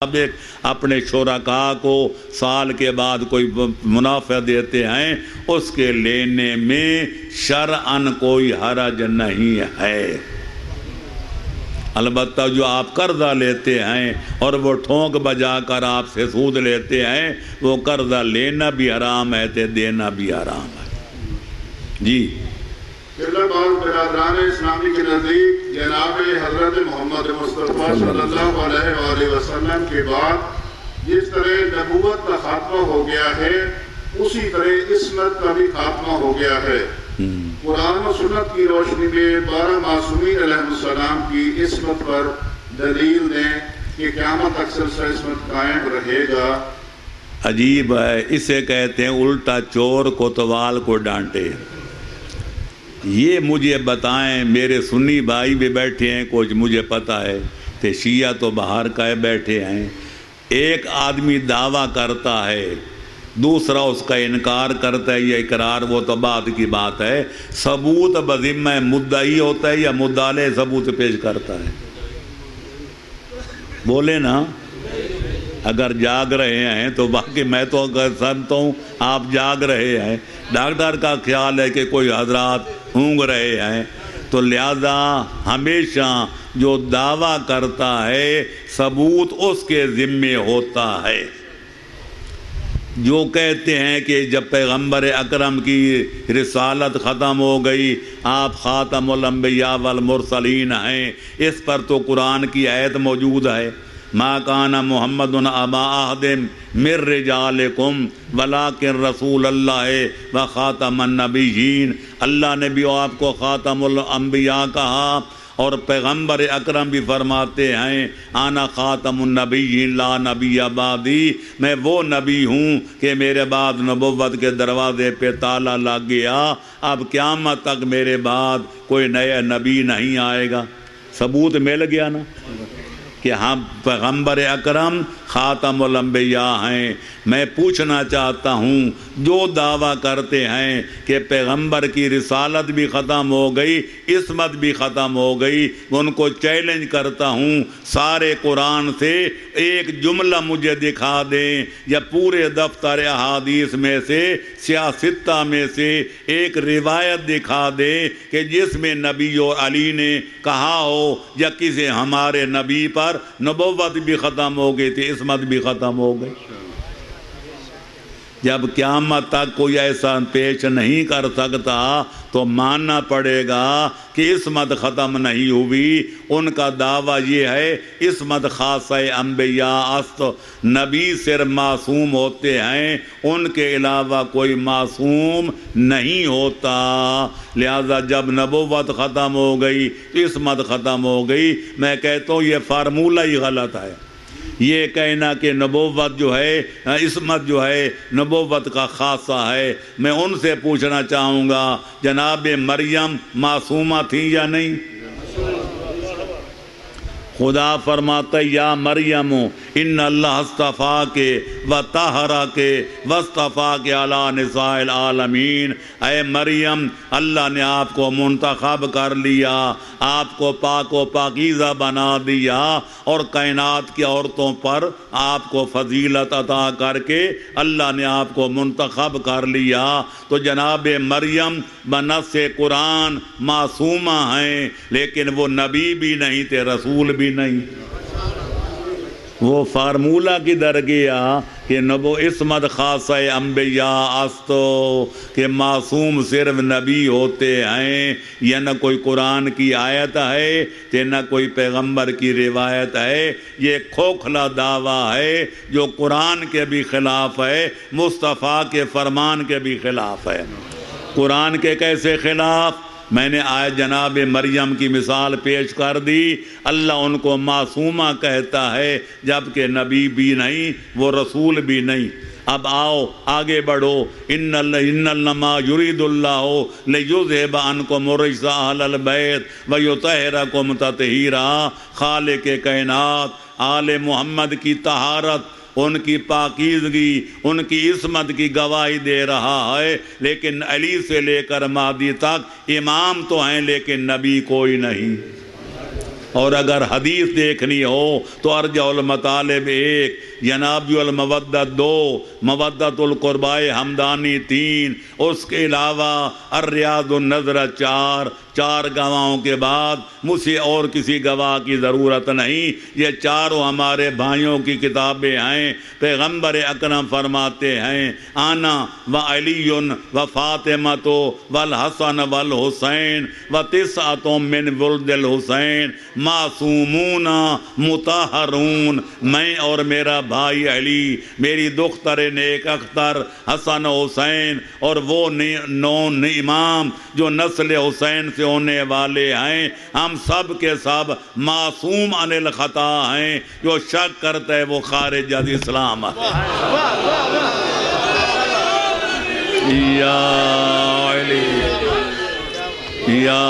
اپنے شرکاء کو سال کے بعد کوئی منافع دیتے ہیں، اس کے لینے میں شرعاً کوئی حرج نہیں ہے۔ البتہ جو آپ قرضہ لیتے ہیں اور وہ ٹھونک بجا کر آپ سے سود لیتے ہیں، وہ قرضہ لینا بھی حرام ہے تے دینا بھی حرام ہے۔ جی برادران اسلامی کے نزدیک جناب حضرت محمد مصطفیٰ صلی اللہ علیہ وآلہ وسلم کے بعد جس طرح نبوت کا خاتمہ ہو گیا ہے، اسی طرح عصمت کا بھی خاتمہ ہو گیا ہے۔ قرآن و سنت کی روشنی میں 12 معصومین علیہ السلام کی عصمت پر دلیل دیں کہ قیامت تک سلسلہ عصمت قائم رہے گا۔ عجیب ہے، اسے کہتے ہیں الٹا چور کوتوال کو ڈانٹے۔ یہ مجھے بتائیں، میرے سنی بھائی بھی بیٹھے ہیں، کچھ مجھے پتہ ہے کہ شیعہ تو باہر کا بیٹھے ہیں، ایک آدمی دعویٰ کرتا ہے، دوسرا اس کا انکار کرتا ہے یا اقرار، وہ تو بعد کی بات ہے، ثبوت بذمہ مدعی ہوتا ہے یا مدعی ثبوت پیش کرتا ہے؟ بولے نا، اگر جاگ رہے ہیں تو باقی میں تو سمجھتا ہوں آپ جاگ رہے ہیں، ڈاکٹر کا خیال ہے کہ کوئی حضرات اونگ رہے ہیں، تو لہذا ہمیشہ جو دعویٰ کرتا ہے ثبوت اس کے ذمے ہوتا ہے۔ جو کہتے ہیں کہ جب پیغمبر اکرم کی رسالت ختم ہو گئی، آپ خاتم الانبیاء والمرسلین ہیں، اس پر تو قرآن کی آیت موجود ہے، ما کان محمد ابا احد من رجالکم ولکن رسول اللہ و خاتم النبیین، اللہ نے بھی آپ کو خاتم الانبیاء کہا، اور پیغمبر اکرم بھی فرماتے ہیں انا خاتم النبیین لا نبی بعدی، میں وہ نبی ہوں کہ میرے بعد نبوت کے دروازے پہ تالا لگ گیا، اب قیامت تک میرے بعد کوئی نیا نبی نہیں آئے گا۔ ثبوت مل گیا نا کہ ہم پیغمبر اکرم خاتم الانبیاء ہیں۔ میں پوچھنا چاہتا ہوں، جو دعویٰ کرتے ہیں کہ پیغمبر کی رسالت بھی ختم ہو گئی، عصمت بھی ختم ہو گئی، ان کو چیلنج کرتا ہوں، سارے قرآن سے ایک جملہ مجھے دکھا دیں یا پورے دفتر احادیث میں سے سیاستہ میں سے ایک روایت دکھا دیں کہ جس میں نبی اور علی نے کہا ہو یا کسی ہمارے نبی پر نبوت بھی ختم ہو گئی تھی، عصمت بھی ختم ہو گئی۔ جب قیامت تک کوئی ایسا پیش نہیں کر سکتا تو ماننا پڑے گا کہ عصمت ختم نہیں ہوئی۔ ان کا دعویٰ یہ ہے عصمت خاصہ انبیاء است، نبی صرف معصوم ہوتے ہیں، ان کے علاوہ کوئی معصوم نہیں ہوتا، لہذا جب نبوت ختم ہو گئی، عصمت ختم ہو گئی۔ میں کہتا ہوں یہ فارمولہ ہی غلط ہے، یہ کہنا کہ نبوت جو ہے، عصمت جو ہے نبوت کا خاصہ ہے۔ میں ان سے پوچھنا چاہوں گا جناب مریم معصومہ تھی یا نہیں؟ خدا فرماتا ہے یا مریم ان اللہ اصطفا کے و طہرا کے واصطفا کے علی نساء العالمین، اے مریم اللہ نے آپ کو منتخب کر لیا، آپ کو پاک و پاکیزہ بنا دیا، اور کائنات کی عورتوں پر آپ کو فضیلت عطا کر کے اللہ نے آپ کو منتخب کر لیا۔ تو جناب مریم بنص قرآن معصومہ ہیں، لیکن وہ نبی بھی نہیں تھے، رسول بھی نہیں۔ وہ فارمولہ کدھر گیا کہ عصمت خاصہ انبیاء است، کہ معصوم صرف نبی ہوتے ہیں، یا نہ کوئی قرآن کی آیت ہے کہ نہ کوئی پیغمبر کی روایت ہے۔ یہ کھوکھلا دعویٰ ہے جو قرآن کے بھی خلاف ہے، مصطفیٰ کے فرمان کے بھی خلاف ہے۔ قرآن کے کیسے خلاف؟ میں نے آج جناب مریم کی مثال پیش کر دی، اللہ ان کو معصومہ کہتا ہے جبکہ نبی بھی نہیں، وہ رسول بھی نہیں۔ اب آؤ آگے بڑھو، انما یرید اللہ لیذھب عنکم الرجس اہل البیت ویطہرکم تطہیرا، خالق کائنات آل محمد کی طہارت، ان کی پاکیزگی، ان کی عصمت کی گواہی دے رہا ہے، لیکن علی سے لے کر مہدی تک امام تو ہیں لیکن نبی کوئی نہیں۔ اور اگر حدیث دیکھنی ہو تو ارجع المطالب 1، ینابی المودت 2، مودت القربائے ہمدانی 3، اس کے علاوہ الریاض النظر 4 گواہوں کے بعد مجھ سے اور کسی گواہ کی ضرورت نہیں۔ یہ چاروں ہمارے بھائیوں کی کتابیں ہیں۔ پیغمبر اکرم فرماتے ہیں آنا و علی و فاطمۃ والحسن والحسین و تسعۃ من ولد الحسین معصومون مطہرون، میں اور میرا بھائی علی، میری دختر نیک اختر حسن حسین، اور وہ 9 امام جو نسل حسین سے ہونے والے ہیں، ہم سب کے سب معصوم عن الخطا ہیں۔ جو شک کرتا ہے وہ خارج از اسلام ہے۔ یا علی یا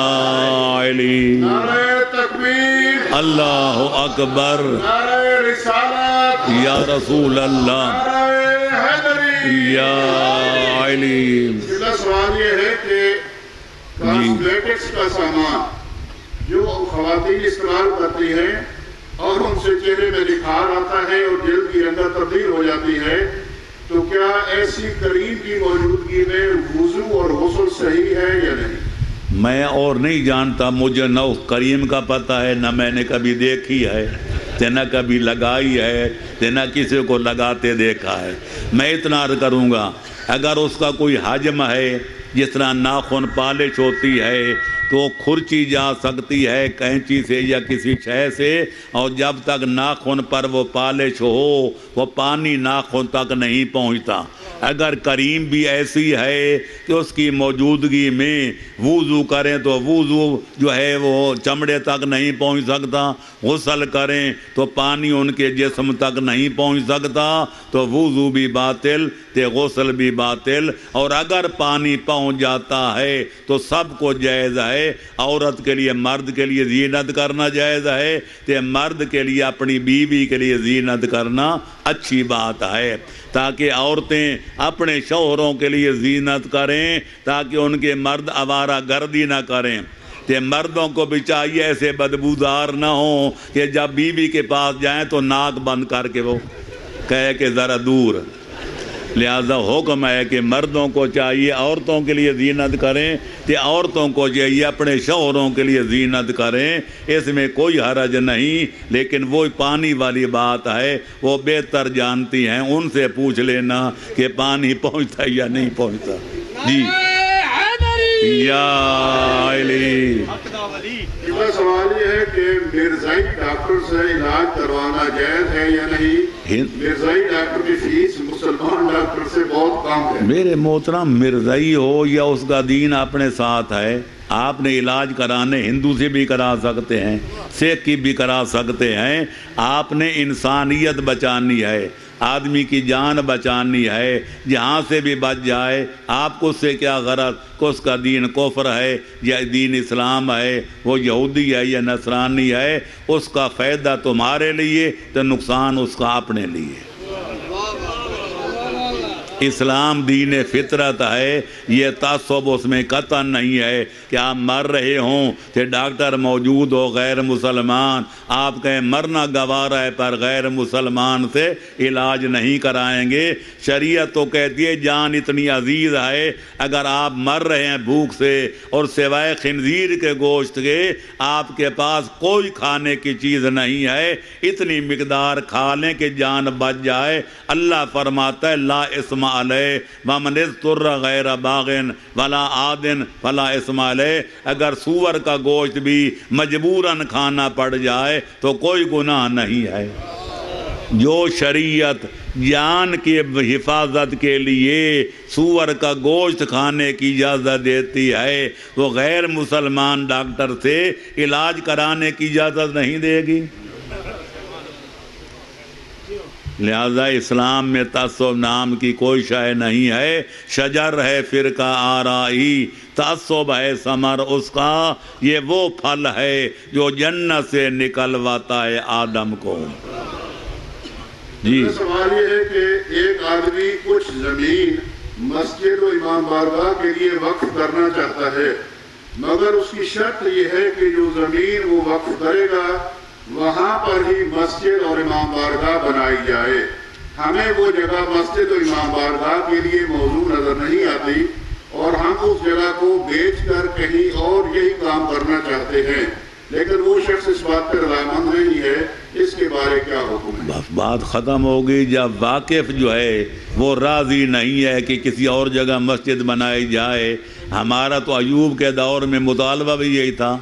علی، نعرہ تکبیر، اللہ اکبر، نعرہ رسالت، یا رسول اللہ، نعرہ حیدری۔ یا علی۔ میرا سوال یہ ہے کہ کاسمیٹکس کا سامان جو خواتین استعمال کرتی ہیں اور ان سے چہرے میں نکھار آتا ہے اور جلد کی رنگت تبدیل ہو جاتی ہے، تو کیا ایسی کریم کی موجودگی میں وضو اور غسل صحیح ہے یا نہیں؟ میں اور نہیں جانتا، مجھے نہ اس کریم کا پتہ ہے، نہ میں نے کبھی دیکھی ہے، نہ کبھی لگائی ہے، نہ کسی کو لگاتے دیکھا ہے۔ میں اتنا عرض کروں گا اگر اس کا کوئی حجم ہے، جس طرح ناخن پالش ہوتی ہے تو کھرچی جا سکتی ہے کینچی سے یا کسی شے سے، اور جب تک ناخن پر وہ پالش ہو وہ پانی ناخن تک نہیں پہنچتا۔ اگر کریم بھی ایسی ہے کہ اس کی موجودگی میں وضو کریں تو وضو جو ہے وہ چمڑے تک نہیں پہنچ سکتا، غسل کریں تو پانی ان کے جسم تک نہیں پہنچ سکتا، تو وضو بھی باطل تے غسل بھی باطل۔ اور اگر پانی پہنچ جاتا ہے تو سب کو جائز ہے، عورت کے لیے مرد کے لیے زینت کرنا جائز ہے، تے مرد کے لیے اپنی بیوی کے لیے زینت کرنا اچھی بات ہے، تاکہ عورتیں اپنے شوہروں کے لیے زینت کریں، تاکہ ان کے مرد آوارہ گردی نہ کریں۔ کہ مردوں کو بھی چاہیے ایسے بدبودار نہ ہوں کہ جب بیوی کے پاس جائیں تو ناک بند کر کے وہ کہے کہ ذرا دور۔ لہذا حکم ہے کہ مردوں کو چاہیے عورتوں کے لیے زینت کریں، کہ عورتوں کو چاہیے اپنے شوہروں کے لیے زینت کریں، اس میں کوئی حرج نہیں۔ لیکن وہ پانی والی بات ہے، وہ بہتر جانتی ہیں، ان سے پوچھ لینا کہ پانی پہنچتا ہے یا نہیں پہنچتا۔ جی یا علی۔ میرا سوال یہ ہے کہ مرزائی ڈاکٹر سے علاج کروانا جائز ہے یا نہیں؟ مرزائی ڈاکٹر کی فیس مسلمان ڈاکٹر سے بہت کم ہے۔ میرے محترم، مرزائی ہو یا اس کا دین اپنے ساتھ ہے، آپ نے علاج کرانے ہندو سے بھی کرا سکتے ہیں، سکھ کی بھی کرا سکتے ہیں۔ آپ نے انسانیت بچانی ہے، آدمی کی جان بچانی ہے، جہاں سے بھی بچ جائے۔ آپ کو اس سے کیا غرض کہ اس کا دین کفر ہے یا دین اسلام ہے، وہ یہودی ہے یا نصرانی ہے، اس کا فائدہ تمہارے لیے تو نقصان اس کا اپنے لیے۔ اسلام دین فطرت ہے، یہ تعصب اس میں قطعاً نہیں ہے کہ آپ مر رہے ہوں کہ ڈاکٹر موجود ہو غیر مسلمان، آپ کہیں مرنا گوارا ہے پر غیر مسلمان سے علاج نہیں کرائیں گے۔ شریعت تو کہتی ہے جان اتنی عزیز ہے، اگر آپ مر رہے ہیں بھوک سے اور سوائے خنزیر کے گوشت کے آپ کے پاس کوئی کھانے کی چیز نہیں ہے، اتنی مقدار کھا لیں کہ جان بچ جائے۔ اللہ فرماتا ہے لا اسم علیہ ومن اضطر غیر باغ ولا عاد فلا اسم علیہ، اگر سور کا گوشت بھی مجبوراً کھانا پڑ جائے تو کوئی گناہ نہیں ہے۔ جو شریعت جان کی حفاظت کے لیے سور کا گوشت کھانے کی اجازت دیتی ہے، وہ غیر مسلمان ڈاکٹر سے علاج کرانے کی اجازت نہیں دے گی۔ لہذا اسلام میں تعصب نام کی کوئی شے نہیں ہے۔ شجر ہے فرقہ آرائی، تعصب ہے ثمر اس کا، یہ وہ پھل ہے جو جنت سے نکلواتا ہے آدم کو۔ جی سوال یہ ہے کہ ایک آدمی کچھ زمین مسجد و امام بارگاہ کے لیے وقف کرنا چاہتا ہے، مگر اس کی شرط یہ ہے کہ جو زمین وہ وقف کرے گا وہاں پر ہی مسجد اور امام بارگاہ بنائی جائے. ہمیں وہ جگہ مسجد اور امام بارگاہ کے لیے موزوں نظر نہیں آتی اور ہم اس جگہ کو بیچ کر کہیں اور یہی کام کرنا چاہتے ہیں، لیکن وہ شخص اس بات پر رضامند نہیں ہے. اس کے بارے کیا حکم ہے؟ بس بات ختم ہوگی. جب واقف جو ہے وہ راضی نہیں ہے کہ کسی اور جگہ مسجد بنائی جائے. ہمارا تو ایوب کے دور میں مطالبہ بھی یہی تھا.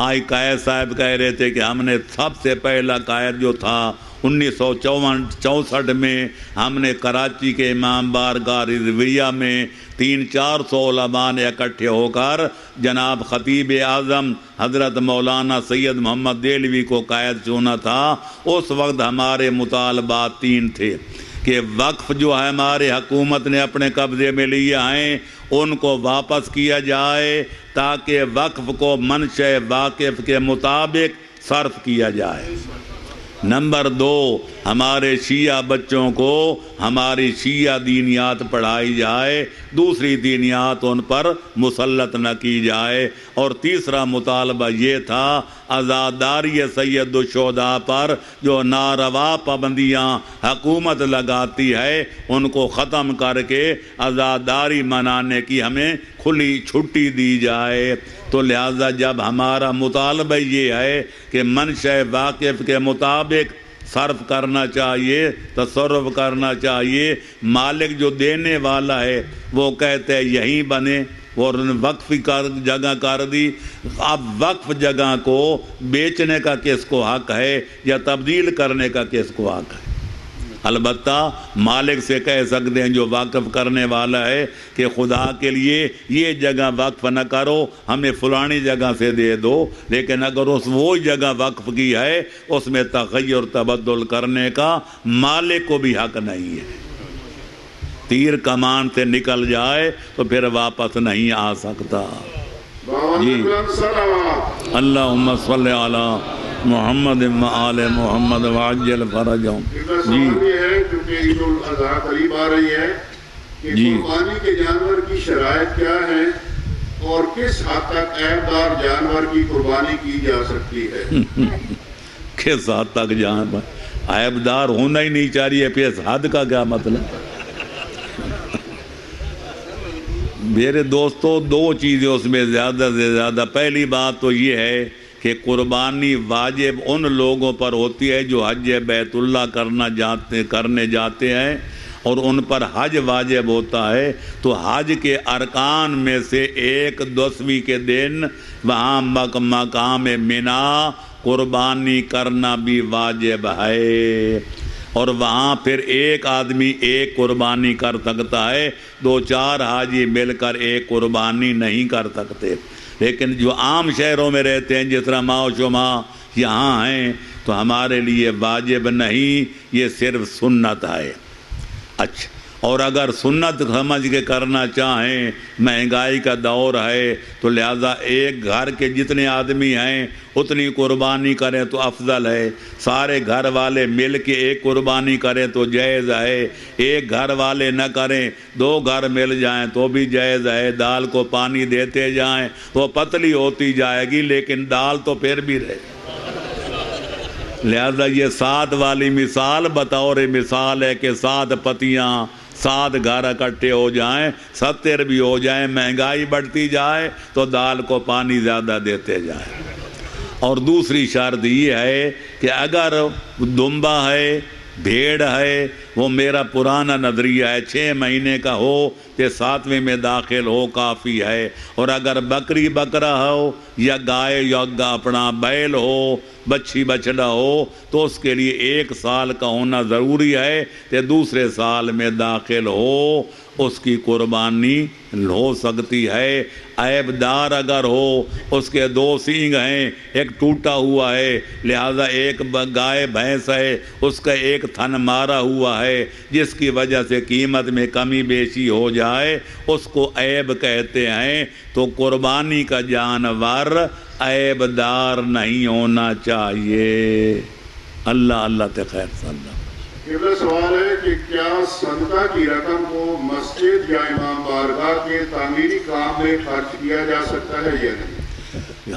آج قائد صاحب کہہ رہے تھے کہ ہم نے سب سے پہلا قائد جو تھا 1964 میں ہم نے کراچی کے امام بارگاہ رضویہ میں 300-400 علماء نے اکٹھے ہو کر جناب خطیب اعظم حضرت مولانا سید محمد دہلوی کو قائد چنا تھا. اس وقت ہمارے مطالبات 3 تھے کہ وقف جو ہے ہمارے حکومت نے اپنے قبضے میں لیا ہیں ان کو واپس کیا جائے تاکہ وقف کو منشأ واقف کے مطابق صرف کیا جائے. نمبر 2، ہمارے شیعہ بچوں کو ہماری شیعہ دینیات پڑھائی جائے، دوسری دینیات ان پر مسلط نہ کی جائے. اور تیسرا مطالبہ یہ تھا عزاداری سید الشہداء پر جو ناروا پابندیاں حکومت لگاتی ہے ان کو ختم کر کے عزاداری منانے کی ہمیں کھلی چھٹی دی جائے. تو لہٰذا جب ہمارا مطالبہ یہ ہے کہ منشأ واقف کے مطابق صرف کرنا چاہیے، تصرف کرنا چاہیے، مالک جو دینے والا ہے وہ کہتے ہیں یہیں بنے اور وقف جگہ کر دی. اب وقف جگہ کو بیچنے کا کس کو حق ہے یا تبدیل کرنے کا کس کو حق ہے؟ البتہ مالک سے کہہ سکتے ہیں جو واقف کرنے والا ہے کہ خدا کے لیے یہ جگہ وقف نہ کرو، ہمیں فلانی جگہ سے دے دو. لیکن اگر وہ جگہ وقف کی ہے اس میں تغیر تبدل کرنے کا مالک کو بھی حق نہیں ہے. تیر کمان سے نکل جائے تو پھر واپس نہیں آ سکتا. جی اللہم صلی علی محمد و آل محمد وعجل فرجہم. جی یہ ہے کیونکہ عید الاضحیٰ قریب آ رہی ہے کہ قربانی کے جانور کی شرائط کیا ہے اور کس حد تک عیبدار جانور کی قربانی کی جا سکتی ہے؟ کس حد تک جانور عیبدار ہونا ہی نہیں چاہیے، پھر اس حد کا کیا مطلب؟ میرے دوستو 2 چیزیں اس میں زیادہ سے زیادہ. پہلی بات تو یہ ہے کہ قربانی واجب ان لوگوں پر ہوتی ہے جو حج بیت اللہ کرنے جاتے ہیں اور ان پر حج واجب ہوتا ہے. تو حج کے ارکان میں سے ایک 10ویں کے دن وہاں مقام منی قربانی کرنا بھی واجب ہے. اور وہاں پھر ایک آدمی ایک قربانی کر سکتا ہے، 2-4 حاجی مل کر ایک قربانی نہیں کر سکتے. لیکن جو عام شہروں میں رہتے ہیں جس طرح ماؤ شما یہاں ہیں تو ہمارے لیے واجب نہیں، یہ صرف سنت ہے. اچھا، اور اگر سنت سمجھ کے کرنا چاہیں، مہنگائی کا دور ہے تو لہذا ایک گھر کے جتنے آدمی ہیں اتنی قربانی کریں تو افضل ہے. سارے گھر والے مل کے ایک قربانی کریں تو جائز ہے. ایک گھر والے نہ کریں، 2 گھر مل جائیں تو بھی جائز ہے. دال کو پانی دیتے جائیں وہ پتلی ہوتی جائے گی لیکن دال تو پھر بھی رہے. لہذا یہ 7 والی مثال بطور مثال ہے کہ 7 پتیاں 7 گھر اکٹھے ہو جائیں، 70 بھی ہو جائیں، مہنگائی بڑھتی جائے تو دال کو پانی زیادہ دیتے جائیں. اور دوسری شرط یہ ہے کہ اگر دمبا ہے، بھیڑ ہے، وہ میرا پرانا نظریہ ہے 6 مہینے کا ہو کہ 7ویں میں داخل ہو کافی ہے. اور اگر بکری بکرا ہو یا گائے یا اپنا بیل ہو، بچھی بچڑا ہو تو اس کے لیے 1 سال کا ہونا ضروری ہے کہ دوسرے سال میں داخل ہو اس کی قربانی ہو سکتی ہے. عیبدار اگر ہو، اس کے 2 سینگ ہیں، ایک ٹوٹا ہوا ہے، لہذا ایک گائے بھینس ہے اس کا ایک تھن مارا ہوا ہے جس کی وجہ سے قیمت میں کمی بیشی ہو جائے، اس کو عیب کہتے ہیں. تو قربانی کا جانور عیبدار نہیں ہونا چاہیے. اللہ اللہ تے خیر صلی اللہ. اگلا سوال ہے کہ کیا صدقہ کی رقم کو مسجد یا امام بارگاہ کے تعمیری کام میں خرچ کیا جا سکتا ہے یا نہیں؟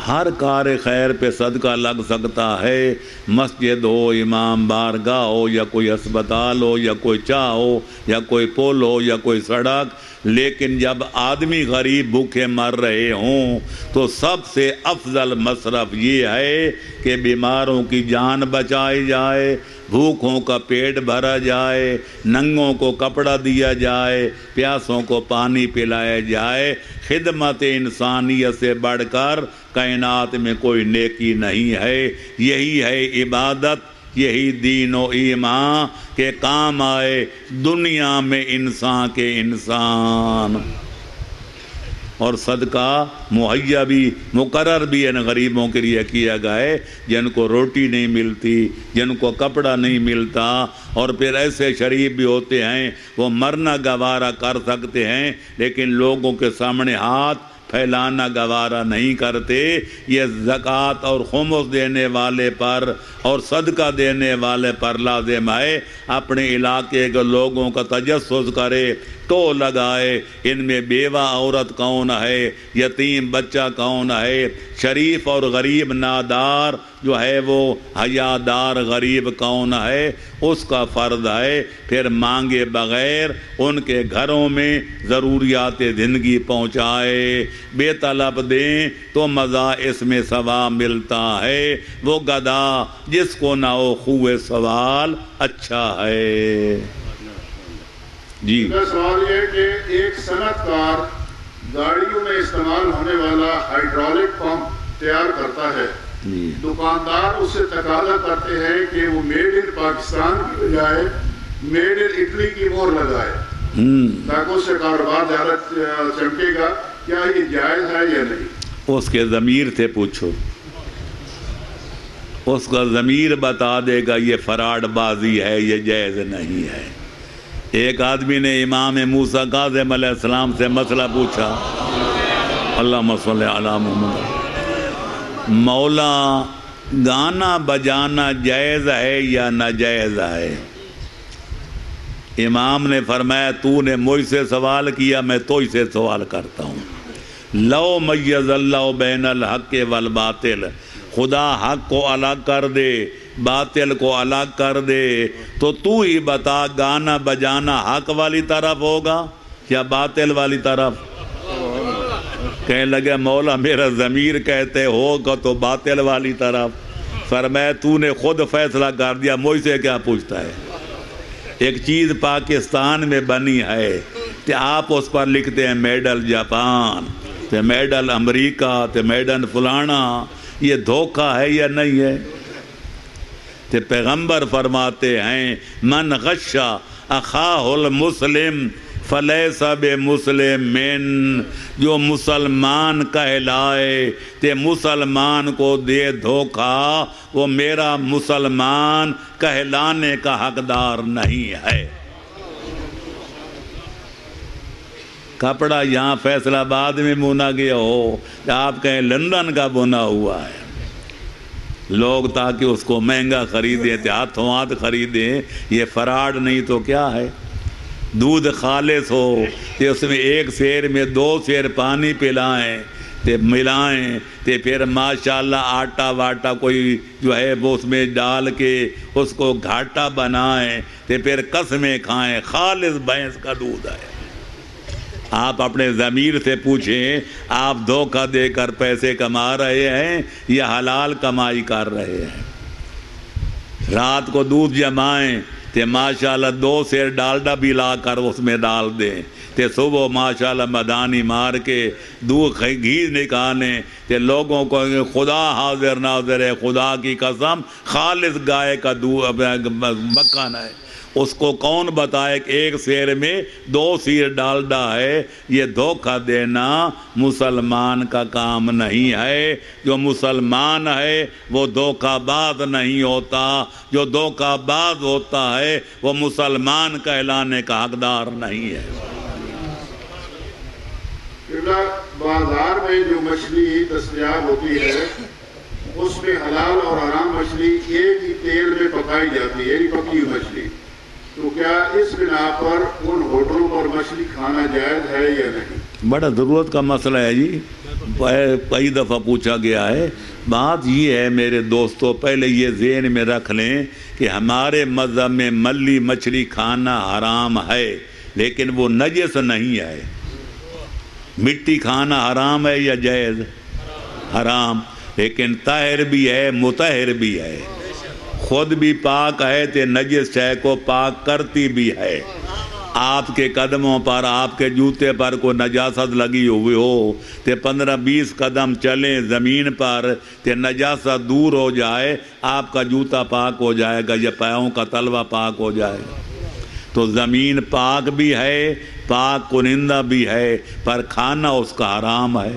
ہر کار خیر پہ صدقہ لگ سکتا ہے، مسجد ہو، امام بارگاہ ہو، یا کوئی اسپتال ہو، یا کوئی چاہ ہو، یا کوئی پل ہو، یا کوئی سڑک، لیکن جب آدمی غریب بھوکے مر رہے ہوں تو سب سے افضل مصرف یہ ہے کہ بیماروں کی جان بچائی جائے، بھوکوں کا پیٹ بھرا جائے، ننگوں کو کپڑا دیا جائے، پیاسوں کو پانی پلایا جائے۔ خدمت انسانیت سے بڑھ کر کائنات میں کوئی نیکی نہیں ہے۔ یہی ہے عبادت، یہی دین و ایمان کے کام آئے دنیا میں انسان کے انسان۔ اور صدقہ مہیا بھی مقرر بھی ان غریبوں کے لیے کیا گیا ہے جن کو روٹی نہیں ملتی، جن کو کپڑا نہیں ملتا، اور پھر ایسے شریف بھی ہوتے ہیں وہ مرنا گوارا کر سکتے ہیں لیکن لوگوں کے سامنے ہاتھ پھیلانا گوارا نہیں کرتے۔ یہ زکوٰۃ اور خمس دینے والے پر اور صدقہ دینے والے پر لازم ہے اپنے علاقے کے لوگوں کا تجسس کرے، تو لگائے ان میں بیوہ عورت کون ہے، یتیم بچہ کون ہے، شریف اور غریب نادار جو ہے وہ حیادار غریب کون ہے، اس کا فرض ہے پھر مانگے بغیر ان کے گھروں میں ضروریات زندگی پہنچائے۔ بے طلب دیں تو مزہ اس میں ثواب ملتا ہے، وہ گدھا جس کو نہ ہو خوہ سوال اچھا ہے۔ جی میرا سوال یہ ہے کہ ایک صنعت کار گاڑیوں میں استعمال ہونے والا ہائیڈرولک پمپ تیار کرتا ہے، دکاندار اس سے تقاضا کرتے ہیں کہ وہ میڈ ان پاکستان کی بجائے میڈ ان اٹلی کی مہر لگائے تاکہ اس سے کاروبار زیادہ چمکے گا، کیا یہ جائز ہے یا نہیں؟ اس کے ضمیر سے پوچھو، اس کا ضمیر بتا دے گا یہ فراڈ بازی ہے، یہ جائز نہیں ہے۔ ایک آدمی نے امام موسیٰ کاظم علیہ السلام سے مسئلہ پوچھا، اللہم صلی علی محمد، مولا گانا بجانا جائز ہے یا ناجائز ہے؟ امام نے فرمایا تو نے مجھ سے سوال کیا، میں تو ہی سے سوال کرتا ہوں۔ لو میز اللہ بین الحق والباطل، خدا حق کو الگ کر دے باطل کو الگ کر دے تو ہی بتا گانا بجانا حق والی طرف ہوگا یا باطل والی طرف؟ کہنے لگے مولا میرا ضمیر کہتے ہوگا تو باطل والی طرف۔ فرمایا تو نے خود فیصلہ کر دیا، مجھ سے کیا پوچھتا ہے؟ ایک چیز پاکستان میں بنی ہے کہ آپ اس پر لکھتے ہیں میڈل جاپان، تے میڈل امریکہ، تے میڈل فلانا، یہ دھوکہ ہے یا نہیں ہے؟ تے پیغمبر فرماتے ہیں من غشا اخاہ المسلم فلیس بمسلم من، جو مسلمان کہلائے تے مسلمان کو دے دھوکہ وہ میرا مسلمان کہلانے کا حقدار نہیں ہے۔ کپڑا یہاں فیصل آباد میں بنا گیا ہو، آپ کہیں لندن کا بنا ہوا ہے، لوگ تاکہ اس کو مہنگا خریدیں، ہاتھوں ہاتھ خریدیں، یہ فراڈ نہیں تو کیا ہے؟ دودھ خالص ہو کہ اس میں ایک سیر میں 2 سیر پانی پلائیں تے ملائیں تے پھر ماشاءاللہ آٹا واٹا کوئی جو ہے وہ اس میں ڈال کے اس کو گھاٹا بنائیں تے پھر قسمیں کھائیں، خالص بھینس کا دودھ ہے۔ آپ اپنے ضمیر سے پوچھیں، آپ دھوکہ دے کر پیسے کما رہے ہیں یا حلال کمائی کر رہے ہیں؟ رات کو دودھ جمائیں تے ماشاءاللہ 2 سیر ڈالڈا بھی لا کر اس میں ڈال دیں تے صبح ماشاءاللہ مدانی مار کے دودھ گھی نکالیں تے لوگوں کو خدا حاضر ناظر ہے، خدا کی قسم خالص گائے کا دودھ مکھن ہے، اس کو کون بتائے کہ 1 سیر میں 2 سیر ڈالڈا ہے؟ یہ دھوکہ دینا مسلمان کا کام نہیں ہے۔ جو مسلمان ہے وہ دھوکہ باز نہیں ہوتا، جو دھوکہ باز ہوتا ہے وہ مسلمان کہلانے کا حقدار نہیں ہے۔ بازار میں جو مچھلی دستیاب ہوتی ہے اس میں حلال اور حرام مچھلی ایک ہی تیل میں پکائی جاتی ہے، یعنی پکی ہوئی مچھلی، تو کیا اس بنا پر ان ہوٹلوں پر مچھلی کھانا جائز ہے یا نہیں؟ بڑا ضرورت کا مسئلہ ہے جی، کئی دفعہ پوچھا گیا ہے۔ بات یہ ہے میرے دوستو، پہلے یہ ذہن میں رکھ لیں کہ ہمارے مذہب میں ملی مچھلی کھانا حرام ہے، لیکن وہ نجس نہیں ہے۔ مٹی کھانا حرام ہے یا جائز؟ حرام، لیکن طاہر بھی ہے مطہر بھی ہے، خود بھی پاک ہے تے نجس شے کو پاک کرتی بھی ہے۔ آپ کے قدموں پر، آپ کے جوتے پر کوئی نجاست لگی ہوئی ہو تے 15-20 قدم چلیں زمین پر تے نجاست دور ہو جائے، آپ کا جوتا پاک ہو جائے گا یا پاؤں کا تلوا پاک ہو جائے گا۔ تو زمین پاک بھی ہے، پاک کنندہ بھی ہے، پر کھانا اس کا حرام ہے۔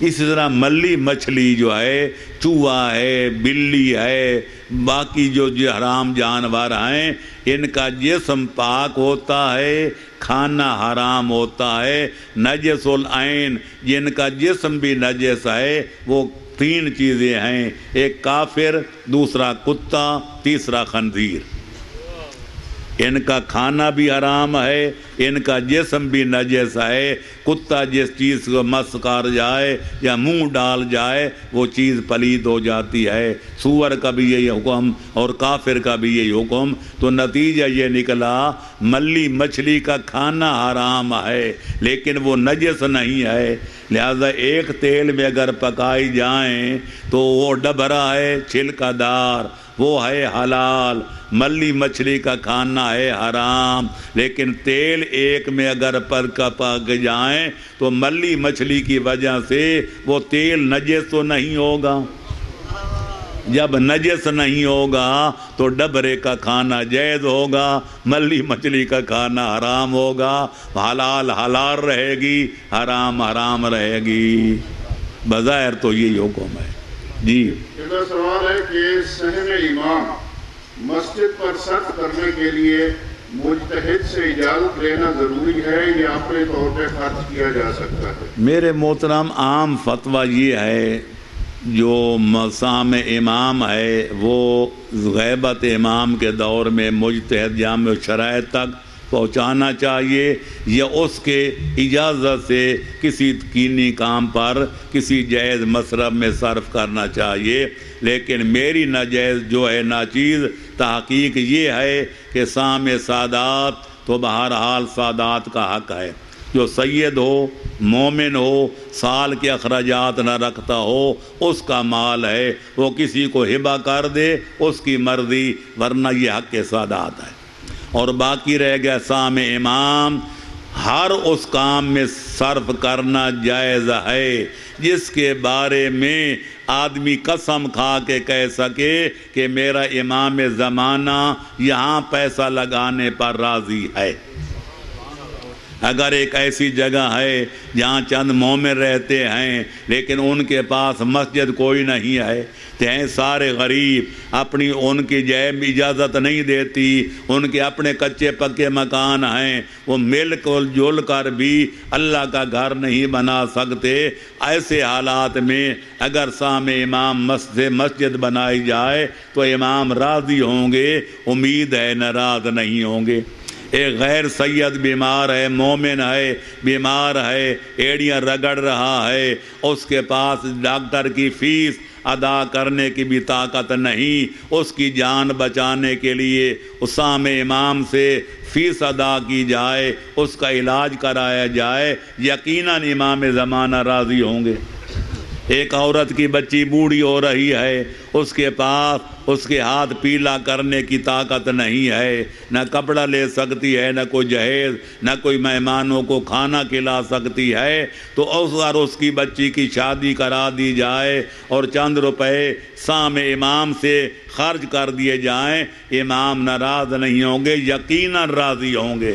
اسی طرح ملی مچھلی جو ہے، چوہا ہے، بلی ہے، باقی جو حرام جانور ہیں، ان کا جسم پاک ہوتا ہے، کھانا حرام ہوتا ہے۔ نجس العین، جن کا جسم بھی نجس ہے، وہ 3 چیزیں ہیں، ایک کافر، دوسرا کتا، تیسرا خنزیر۔ ان کا کھانا بھی حرام ہے، ان کا جسم بھی نجس ہے۔ کتا جس چیز کو مس کر جائے یا منہ ڈال جائے وہ چیز پلید ہو جاتی ہے۔ سور کا بھی یہی حکم اور کافر کا بھی یہی حکم۔ تو نتیجہ یہ نکلا ملی مچھلی کا کھانا حرام ہے، لیکن وہ نجس نہیں ہے۔ لہذا ایک تیل میں اگر پکائی جائیں تو وہ ڈبرا ہے چھلکا دار، وہ ہے حلال۔ ملی مچھلی کا کھانا ہے حرام، لیکن تیل ایک میں اگر پک جائیں تو ملی مچھلی کی وجہ سے وہ تیل نجس تو نہیں ہوگا۔ جب نجس نہیں ہوگا تو ڈبرے کا کھانا جائز ہوگا، ملی مچھلی کا کھانا حرام ہوگا۔ حلال حلال رہے گی، حرام حرام رہے گی۔ بظاہر تو یہی حکم ہے جی۔ میرا سوال ہے کہ صحن امام مسجد پر صرف کرنے کے لیے مجتہد سے اجازت لینا ضروری ہے یا اپنے طور پہ خرچ کیا جا سکتا ہے؟ میرے محترم عام فتویٰ یہ ہے، جو مقام امام ہے وہ غیبت امام کے دور میں مجتہد جامع شرائط تک پہنچانا چاہیے، یا اس کے اجازت سے کسی دینی کام پر کسی جائز مصرف میں صرف کرنا چاہیے۔ لیکن میری ناجائز جو ہے ناچیز تحقیق یہ ہے کہ سامع سادات تو بہرحال سادات کا حق ہے۔ جو سید ہو، مومن ہو، سال کے اخراجات نہ رکھتا ہو، اس کا مال ہے، وہ کسی کو ہبہ کر دے، اس کی مرضی، ورنہ یہ حق کے سادات ہے۔ اور باقی رہ گیا سامع امام، ہر اس کام میں صرف کرنا جائز ہے جس کے بارے میں آدمی قسم کھا کے کہہ سکے کہ میرا امام زمانہ یہاں پیسہ لگانے پر راضی ہے۔ اگر ایک ایسی جگہ ہے جہاں چند مومن رہتے ہیں لیکن ان کے پاس مسجد کوئی نہیں ہے، تو ہیں سارے غریب، اپنی ان کی جیب اجازت نہیں دیتی، ان کے اپنے کچے پکے مکان ہیں، وہ مل جل کر بھی اللہ کا گھر نہیں بنا سکتے۔ ایسے حالات میں اگر سامع امام مسجد بنائی جائے تو امام راضی ہوں گے، امید ہے ناراض نہیں ہوں گے۔ ایک غیر سید بیمار ہے، مومن ہے، بیمار ہے، ایڑیاں رگڑ رہا ہے، اس کے پاس ڈاکٹر کی فیس ادا کرنے کی بھی طاقت نہیں، اس کی جان بچانے کے لیے سامع امام سے فیس ادا کی جائے، اس کا علاج کرایا جائے، یقیناً امام زمانہ راضی ہوں گے۔ ایک عورت کی بچی بوڑھی ہو رہی ہے، اس کے پاس اس کے ہاتھ پیلا کرنے کی طاقت نہیں ہے، نہ کپڑا لے سکتی ہے، نہ کوئی جہیز، نہ کوئی مہمانوں کو کھانا کھلا سکتی ہے، تو اگر اس کی بچی کی شادی کرا دی جائے اور چند روپے سامع امام سے خرچ کر دیے جائیں، امام ناراض نہیں ہوں گے، یقیناً راضی ہوں گے۔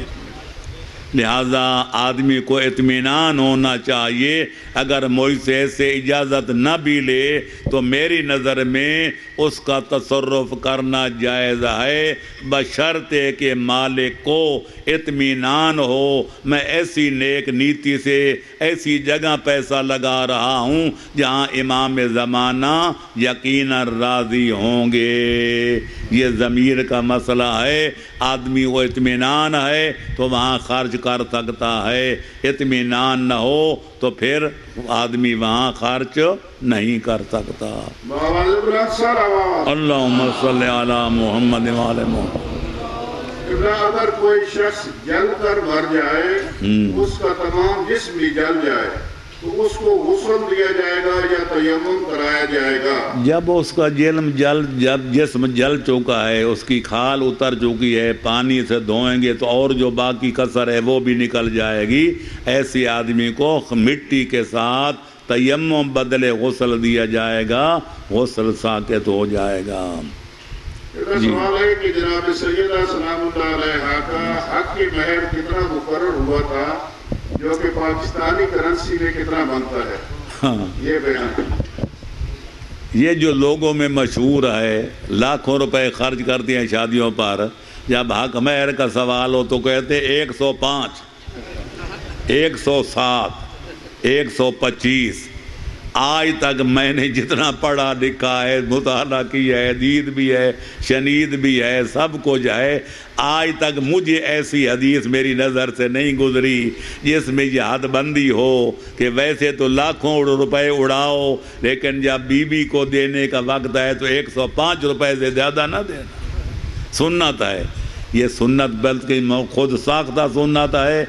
لہذا آدمی کو اطمینان ہونا چاہیے، اگر مجھ سے اجازت نہ بھی لے تو میری نظر میں اس کا تصرف کرنا جائز ہے، بشرطے کہ مالک کو اطمینان ہو میں ایسی نیک نیتی سے ایسی جگہ پیسہ لگا رہا ہوں جہاں امام زمانہ یقیناً راضی ہوں گے۔ یہ ضمیر کا مسئلہ ہے۔ آدمی کو اطمینان ہے تو وہاں خرچ کر سکتا ہے، اطمینان نہ ہو تو پھر آدمی وہاں خرچ نہیں کر سکتا۔ اللہم صلی علی محمد وعلی محمد۔ اگر کوئی شخص جل کر مر جائے، اس کا تمام جسم بھی جل جائے تو اس کو غسل دیا جائے گا یا تیمم کرایا جائے گا؟ جب اس کا جب جسم جل چکا ہے، اس کی کھال اتر چکی ہے، پانی سے دھوئیں گے تو اور جو باقی کسر ہے وہ بھی نکل جائے گی، ایسی آدمی کو مٹی کے ساتھ تیمم بدلے غسل دیا جائے گا، غسل ساقط ہو جائے گا۔ سوال ہے کہ جناب سیدہ سلام اللہ علیہا کا حق کی مہر کتنا مقرر ہوا تھا، جو کہ پاکستانی کرنسی میں کتنا بنتا ہے؟ ہاں، یہ بیان یہ جو لوگوں میں مشہور ہے، لاکھوں روپے خرچ کرتے ہیں شادیوں پر، جب حق مہر کا سوال ہو تو کہتے 105 107 125۔ آج تک میں نے جتنا پڑھا لکھا ہے، مطالعہ کیا ہے، حدیث بھی ہے، شنید بھی ہے، سب کچھ ہے، آج تک مجھے ایسی حدیث میری نظر سے نہیں گزری جس میں یہ حد بندی ہو کہ ویسے تو لاکھوں روپے اڑاؤ لیکن جب بیوی کو دینے کا وقت ہے تو 105 روپے سے زیادہ نہ دینا۔ سنت ہے یہ، سنت بلکہ خود ساختہ سنت ہے۔